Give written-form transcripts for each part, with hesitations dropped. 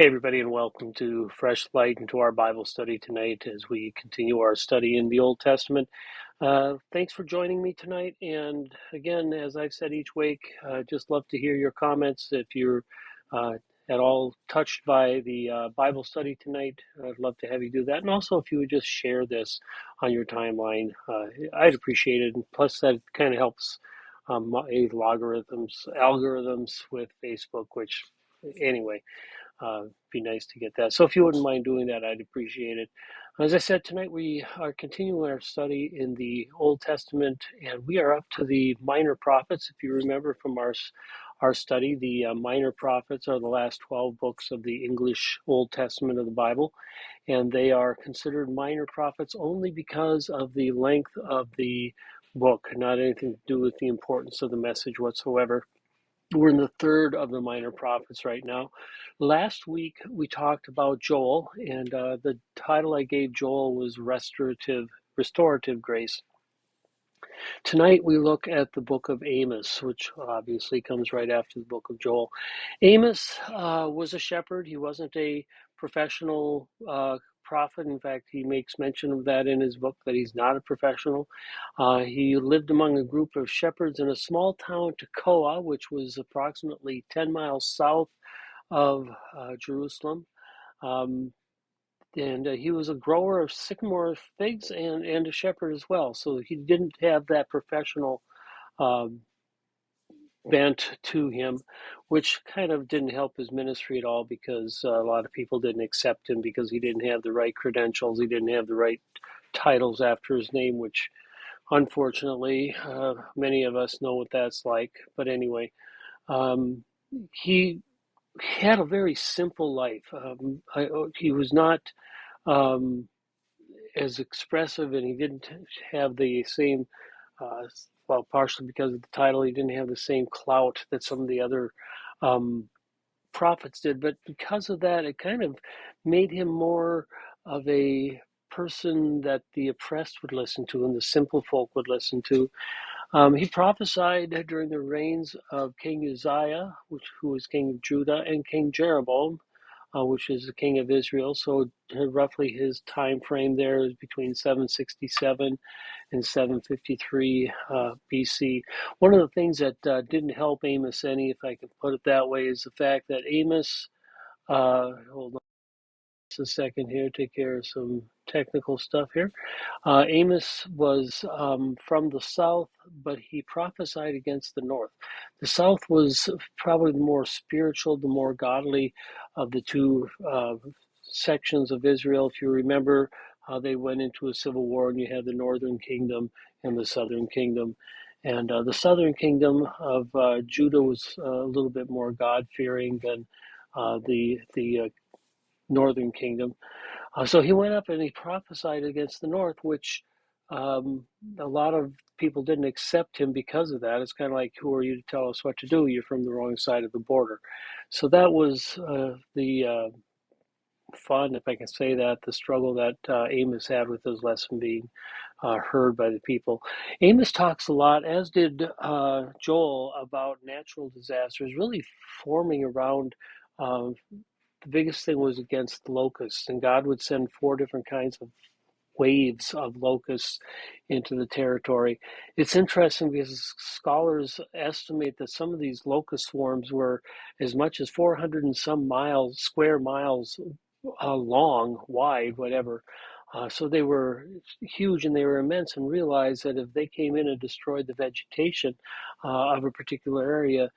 Hey, everybody, and welcome to Fresh Light into our Bible study tonight as we continue our study in the Old Testament. Thanks for joining me tonight. And again, as I've said each week, just love to hear your comments. If you're uh, at all touched by the Bible study tonight, I'd love to have you do that. And also, if you would just share this on your timeline, I'd appreciate it. And plus, that kind of helps algorithms with Facebook, which anyway. Be nice to get that. So if you wouldn't mind doing that, I'd appreciate it. As I said, tonight we are continuing our study in the Old Testament, and we are up to the minor prophets. If you remember from our study, the minor prophets are the last 12 books of the English Old Testament of the Bible, and they are considered minor prophets only because of the length of the book, not anything to do with the importance of the message whatsoever. We're in the third of the minor prophets right now. Last week we talked about Joel, and the title I gave Joel was restorative grace. Tonight we look at the book of Amos, which obviously comes right after the book of Joel. Amos was a shepherd. He wasn't a professional prophet. In fact, he makes mention of that in his book, that he's not a professional. He lived among a group of shepherds in a small town, Tekoa, which was approximately 10 miles south of Jerusalem. Um, and he was a grower of sycamore figs and a shepherd as well. So he didn't have that professional um, bent to him, which kind of didn't help his ministry at all, because a lot of people didn't accept him because he didn't have the right credentials. He didn't have the right titles after his name, which unfortunately many of us know what that's like. But anyway, um, he had a very simple life. He was not um, as expressive, and he didn't have the same, uh, well, partially because of the title, he didn't have the same clout that some of the other um, prophets did. But because of that, it kind of made him more of a person that the oppressed would listen to and the simple folk would listen to. He prophesied during the reigns of King Uzziah, who was king of Judah, and King Jeroboam, which is the king of Israel. So roughly his time frame there is between 767 and 753 BC. One of the things that didn't help Amos any, if I can put it that way, is the fact that Amos, hold on just a second here, take care of some technical stuff here. Amos was from the south, but he prophesied against the north. The south was probably the more spiritual, the more godly of the two sections of Israel. If you remember, they went into a civil war, and you had the northern kingdom and the southern kingdom. And the southern kingdom of Judah was a little bit more God-fearing than the northern kingdom. So he went up and he prophesied against the north, which a lot of people didn't accept him because of that. It's kind of like, who are you to tell us what to do? You're from the wrong side of the border. So that was the fun, if I can say that, the struggle that Amos had with his lesson being heard by the people. Amos talks a lot, as did Joel, about natural disasters, really forming around. The biggest thing was against locusts, and God would send four different kinds of waves of locusts into the territory. It's interesting because scholars estimate that some of these locust swarms were as much as 400 and some square miles long, wide, whatever. So they were huge and they were immense, and realized that if they came in and destroyed the vegetation of a particular area,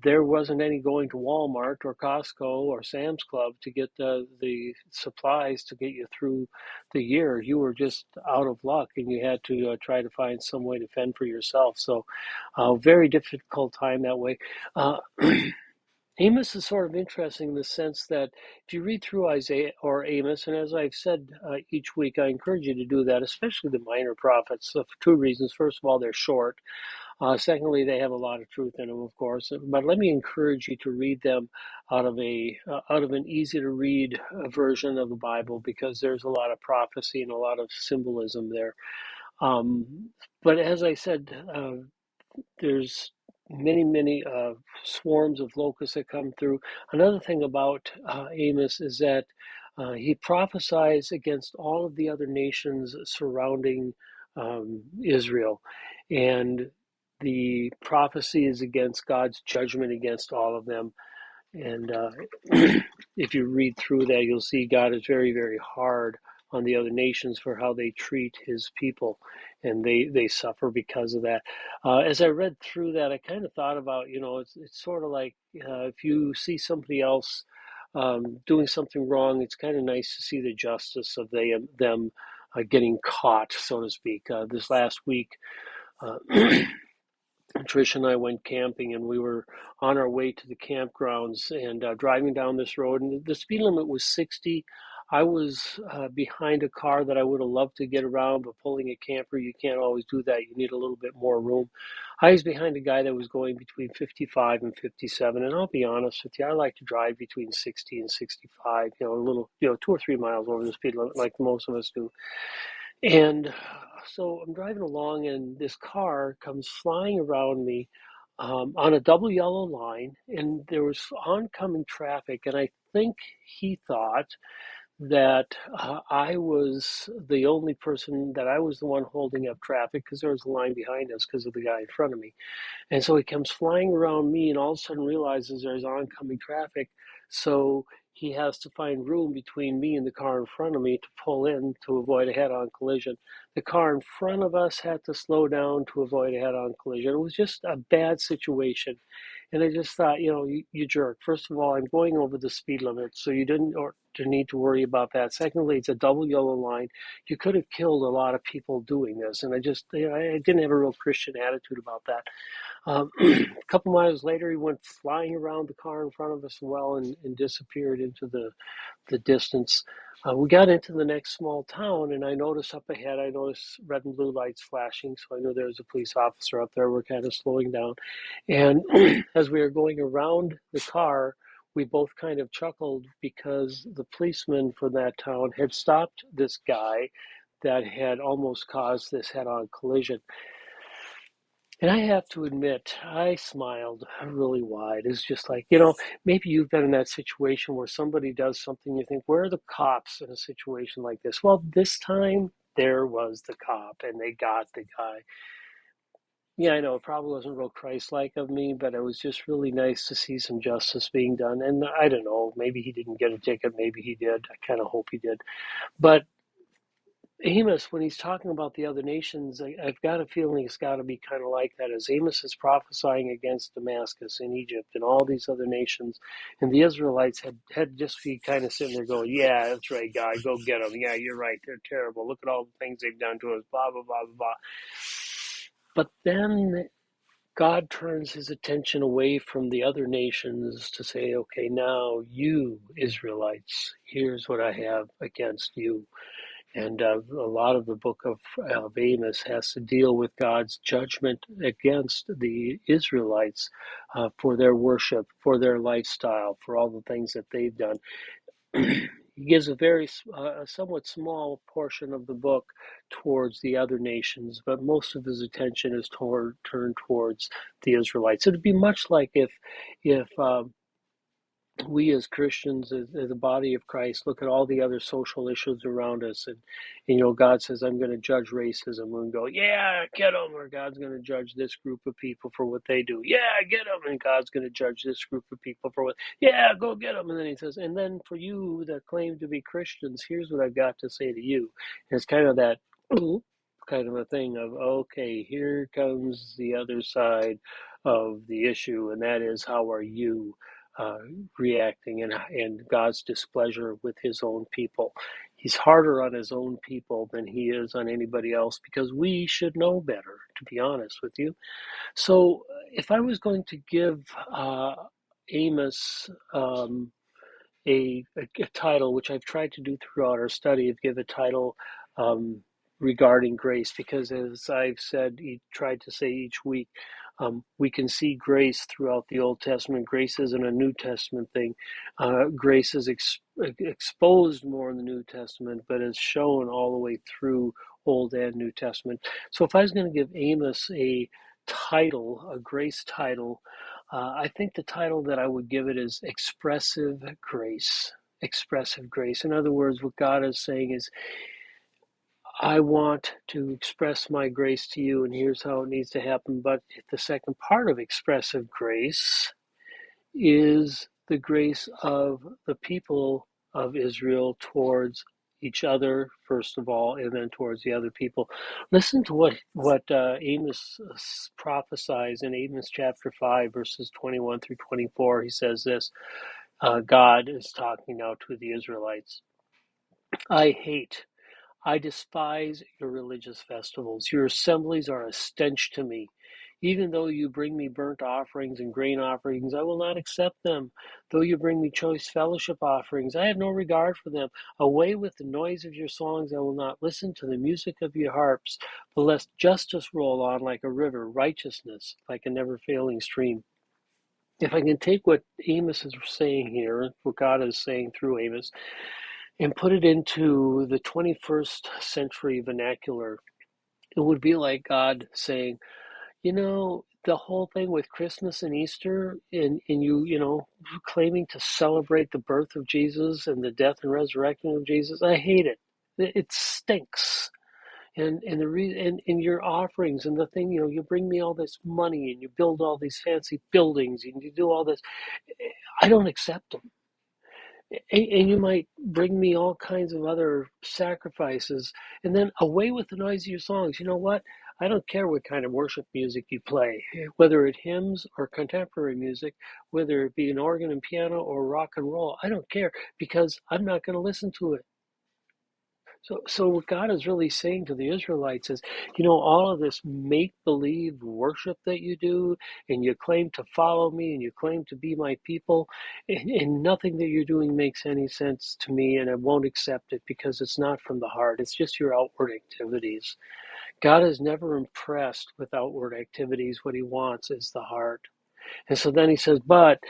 there wasn't any going to Walmart or Costco or Sam's Club to get the supplies to get you through the year. You were just out of luck, and you had to try to find some way to fend for yourself. So, very difficult time that way. Uh, Amos is sort of interesting in the sense that if you read through Isaiah or Amos, and as I've said each week, I encourage you to do that, especially the minor prophets, for two reasons. First of all, they're short. Secondly, they have a lot of truth in them, of course. But let me encourage you to read them out of an easy to read version of the Bible, because there's a lot of prophecy and a lot of symbolism there. But as I said, there's many swarms of locusts that come through. Another thing about Amos is that he prophesies against all of the other nations surrounding Israel, and the prophecy is against God's judgment against all of them. And if you read through that, you'll see God is very hard on the other nations for how they treat his people, and they suffer because of that. As I read through that, I kind of thought about, it's sort of like if you see somebody else doing something wrong, it's kind of nice to see the justice of them getting caught, so to speak. This last week, uh, Trish and I went camping, and we were on our way to the campgrounds and driving down this road, and the speed limit was 60. I was behind a car that I would have loved to get around, but pulling a camper, you can't always do that. You need a little bit more room. I was behind a guy that was going between 55 and 57, and I'll be honest with you, I like to drive between 60 and 65, a little, 2 or 3 miles over the speed limit like most of us do. And so I'm driving along, and this car comes flying around me on a double yellow line, and there was oncoming traffic. And I think he thought that I was the only person, that I was the one holding up traffic because there was a line behind us because of the guy in front of me. And so he comes flying around me and all of a sudden realizes there's oncoming traffic. So he has to find room between me and the car in front of me to pull in to avoid a head-on collision. The car in front of us had to slow down to avoid a head-on collision. It was just a bad situation. And I just thought, you jerk. First of all, I'm going over the speed limit, so you didn't or to need to worry about that. Secondly, it's a double yellow line. You could have killed a lot of people doing this. And I just, I didn't have a real Christian attitude about that. A couple miles later, he went flying around the car in front of us and disappeared into the distance. We got into the next small town, and I noticed up ahead, red and blue lights flashing, so I knew there was a police officer up there. We're kind of slowing down. And as we were going around the car, we both kind of chuckled because the policeman from that town had stopped this guy that had almost caused this head-on collision. And I have to admit, I smiled really wide. It's just like, maybe you've been in that situation where somebody does something, you think, where are the cops in a situation like this? Well, this time there was the cop and they got the guy. Yeah, I know it probably wasn't real Christ-like of me, but it was just really nice to see some justice being done. And I don't know, maybe he didn't get a ticket, maybe he did. I kind of hope he did. But Amos, when he's talking about the other nations, I've got a feeling it's got to be kind of like that, as Amos is prophesying against Damascus and Egypt and all these other nations, and the Israelites had just be kind of sitting there going, "Yeah, that's right, God, go get them. Yeah, you're right, they're terrible. Look at all the things they've done to us. Blah blah blah blah blah." But then God turns his attention away from the other nations to say, "Okay, now you Israelites, here's what I have against you." And a lot of the book of Amos has to deal with God's judgment against the Israelites for their worship, for their lifestyle, for all the things that they've done. He gives a somewhat small portion of the book towards the other nations, but most of his attention is turned towards the Israelites. It'd be much like if we as Christians, as the body of Christ, look at all the other social issues around us, and God says, "I'm going to judge racism," and we go, "Yeah, get them," or God's going to judge this group of people for what they do. "Yeah, get them," and God's going to judge this group of people for what. "Yeah, go get them," and then he says, "And then for you that claim to be Christians, here's what I've got to say to you." And it's kind of that kind of a thing of, okay, here comes the other side of the issue, and that is, how are you uh, reacting and God's displeasure with his own people. He's harder on his own people than he is on anybody else because we should know better, to be honest with you. So if I was going to give Amos a title, which I've tried to do throughout our study, of give a title um, regarding grace, because as I've said, tried to say each week, we can see grace throughout the Old Testament. Grace isn't a New Testament thing. Grace is exposed more in the New Testament, but is shown all the way through Old and New Testament. So if I was going to give Amos a title, a grace title. I think the title that I would give it is Expressive Grace. Expressive Grace. In other words, what God is saying is, I want to express my grace to you, and here's how it needs to happen. But the second part of expressive grace is the grace of the people of Israel towards each other, first of all, and then towards the other people. Listen to what Amos prophesies in Amos chapter 5, verses 21 through 24. He says this, God is talking now to the Israelites. I despise your religious festivals. Your assemblies are a stench to me. Even though you bring me burnt offerings and grain offerings, I will not accept them. Though you bring me choice fellowship offerings, I have no regard for them. Away with the noise of your songs, I will not listen to the music of your harps. But let justice roll on like a river, righteousness like a never-failing stream. If I can take what Amos is saying here, what God is saying through Amos, and put it into the 21st century vernacular, it would be like God saying, the whole thing with Christmas and Easter and claiming to celebrate the birth of Jesus and the death and resurrection of Jesus, I hate it. It stinks. And your offerings and the thing, you bring me all this money and you build all these fancy buildings and you do all this. I don't accept them. And you might bring me all kinds of other sacrifices, and then away with the noise of your songs. You know what? I don't care what kind of worship music you play, whether it hymns or contemporary music, whether it be an organ and piano or rock and roll. I don't care, because I'm not going to listen to it. So what God is really saying to the Israelites is, all of this make-believe worship that you do, and you claim to follow me, and you claim to be my people, and nothing that you're doing makes any sense to me, and I won't accept it because it's not from the heart. It's just your outward activities. God is never impressed with outward activities. What he wants is the heart. And so then he says, but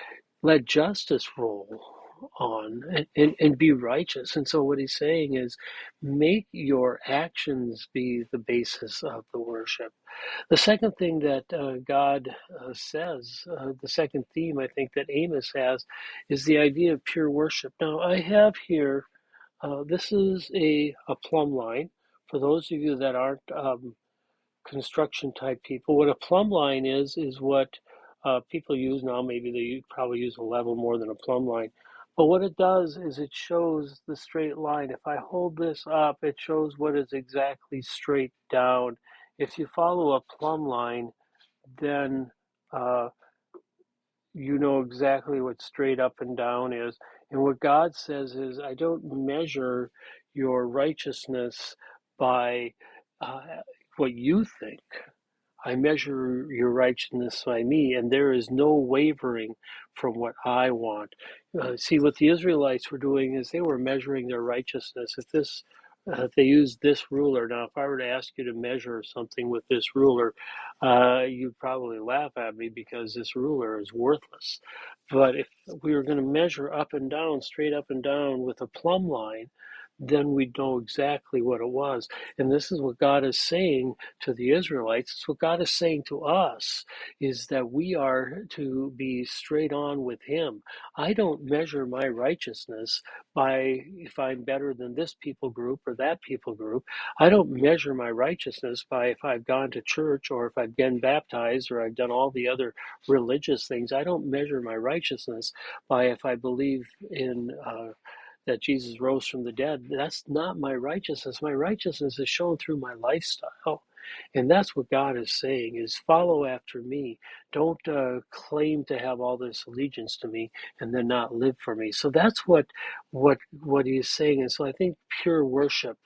let justice roll on and be righteous. And so what he's saying is, make your actions be the basis of the worship. The second thing that God says, the second theme I think that Amos has, is the idea of pure worship. Now I have here, this is a plumb line. For those of you that aren't construction type people, what a plumb line is what people use now. Maybe they probably use a level more than a plumb line. But what it does is it shows the straight line. If I hold this up, it shows what is exactly straight down. If you follow a plumb line, then uh, you know exactly what straight up and down is. And what God says is, I don't measure your righteousness by uh, what you think. I measure your righteousness by me, and there is no wavering from what I want. See, what the Israelites were doing is they were measuring their righteousness. If they used this ruler, now if I were to ask you to measure something with this ruler, you'd probably laugh at me because this ruler is worthless. But if we were going to measure up and down, straight up and down with a plumb line, then we'd know exactly what it was. And this is what God is saying to the Israelites. It's what God is saying to us, is that we are to be straight on with him. I don't measure my righteousness by if I'm better than this people group or that people group. I don't measure my righteousness by if I've gone to church or if I've been baptized or I've done all the other religious things. I don't measure my righteousness by if I believe in that Jesus rose from the dead. That's not my righteousness. My righteousness is shown through my lifestyle. And that's what God is saying, is follow after me. Don't claim to have all this allegiance to me and then not live for me. So that's what he is saying. And so I think pure worship,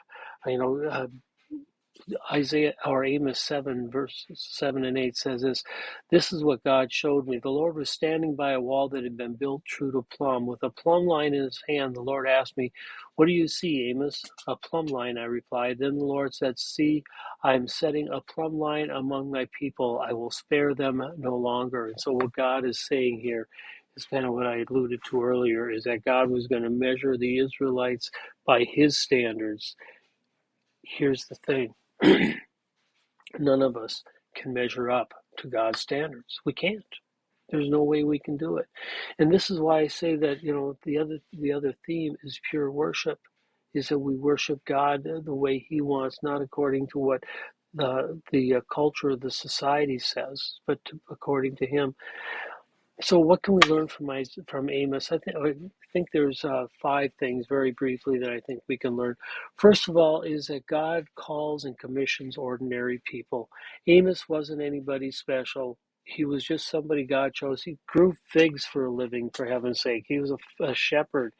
Isaiah or Amos 7 verses 7 and 8 says this is what God showed me. The Lord was standing by a wall that had been built true to plumb. With a plumb line in his hand, the Lord asked me, what do you see, Amos? A plumb line, I replied. Then the Lord said, see, I am setting a plumb line among my people. I will spare them no longer. And so what God is saying here is kind of what I alluded to earlier, is that God was going to measure the Israelites by his standards. Here's the thing. None of us can measure up to God's standards. We can't. There's no way we can do it. And this is why I say that, the other theme is pure worship, is that we worship God the way He wants, not according to what the culture of the society says, but according to Him. So what can we learn from Amos? I think there's 5 things very briefly that I think we can learn. First of all, is that God calls and commissions ordinary people. Amos wasn't anybody special. He was just somebody God chose. He grew figs for a living, for heaven's sake. He was a shepherd.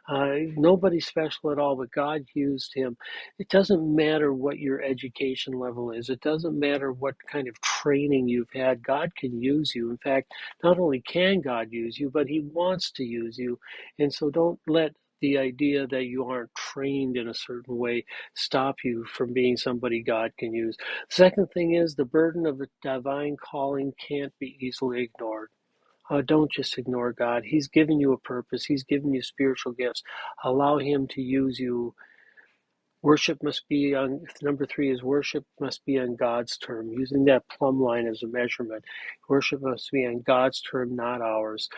Nobody special at all, but God used him. It doesn't matter what your education level is. It doesn't matter what kind of training you've had. God can use you. In fact, not only can God use you, but He wants to use you. And so don't let the idea that you aren't trained in a certain way stop you from being somebody God can use. Second thing is, the burden of a divine calling can't be easily ignored. Don't just ignore God. He's given you a purpose. He's given you spiritual gifts. Allow Him to use you. Worship must be on, number 3 is worship must be on God's term, using that plumb line as a measurement. Worship must be on God's term, not ours.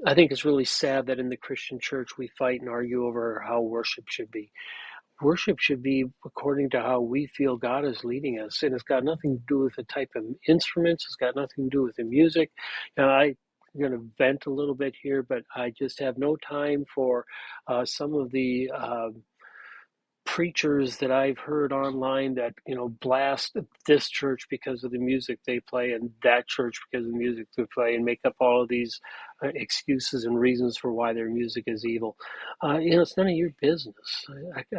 I think it's really sad that in the Christian church we fight and argue over how worship should be. Worship should be according to how we feel God is leading us, and it's got nothing to do with the type of instruments. It's got nothing to do with the music. I'm going to vent a little bit here, but I just have no time for some of the preachers that I've heard online that blast this church because of the music they play and that church because of the music they play, and make up all of these excuses and reasons for why their music is evil. It's none of your business.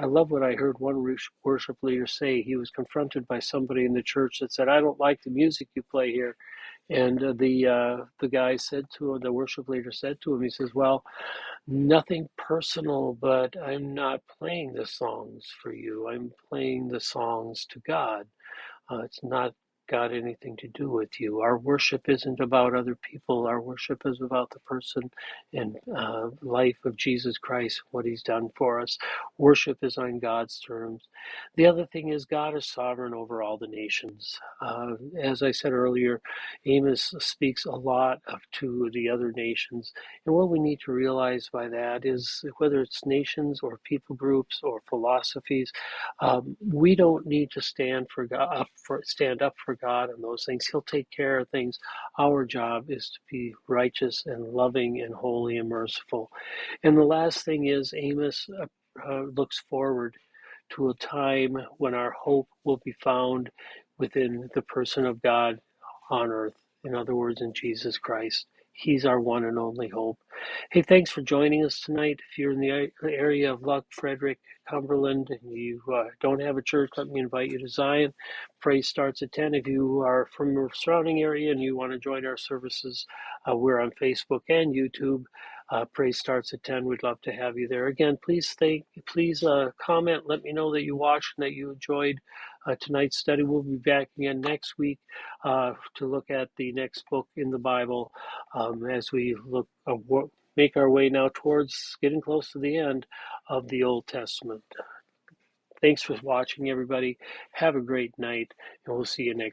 I love what I heard one worship leader say. He was confronted by somebody in the church that said, "I don't like the music you play here." And the guy said to him, the worship leader said to him, he says, "Well, nothing personal, but I'm not playing the songs for you. I'm playing the songs to God. It's not got anything to do with you. Our worship isn't about other people. Our worship is about the person and life of Jesus Christ, what He's done for us. Worship is on God's terms. The other thing is, God is sovereign over all the nations. As I said earlier, Amos speaks a lot to the other nations. And what we need to realize by that is, whether it's nations or people groups or philosophies, we don't need to stand up for God on those things. He'll take care of things. Our job is to be righteous and loving and holy and merciful. And the last thing is, Amos looks forward to a time when our hope will be found within the person of God on earth. In other words, in Jesus Christ. He's our one and only hope. Hey, thanks for joining us tonight. If you're in the area of Luck, Frederick, Cumberland, and you don't have a church, let me invite you to Zion. Praise starts at 10. If you are from the surrounding area and you want to join our services, we're on Facebook and YouTube. Praise starts at 10. We'd love to have you there. Again, please comment. Let me know that you watched and that you enjoyed tonight's study. We'll be back again next week to look at the next book in the Bible as we make our way now towards getting close to the end of the Old Testament. Thanks for watching, everybody. Have a great night, and we'll see you next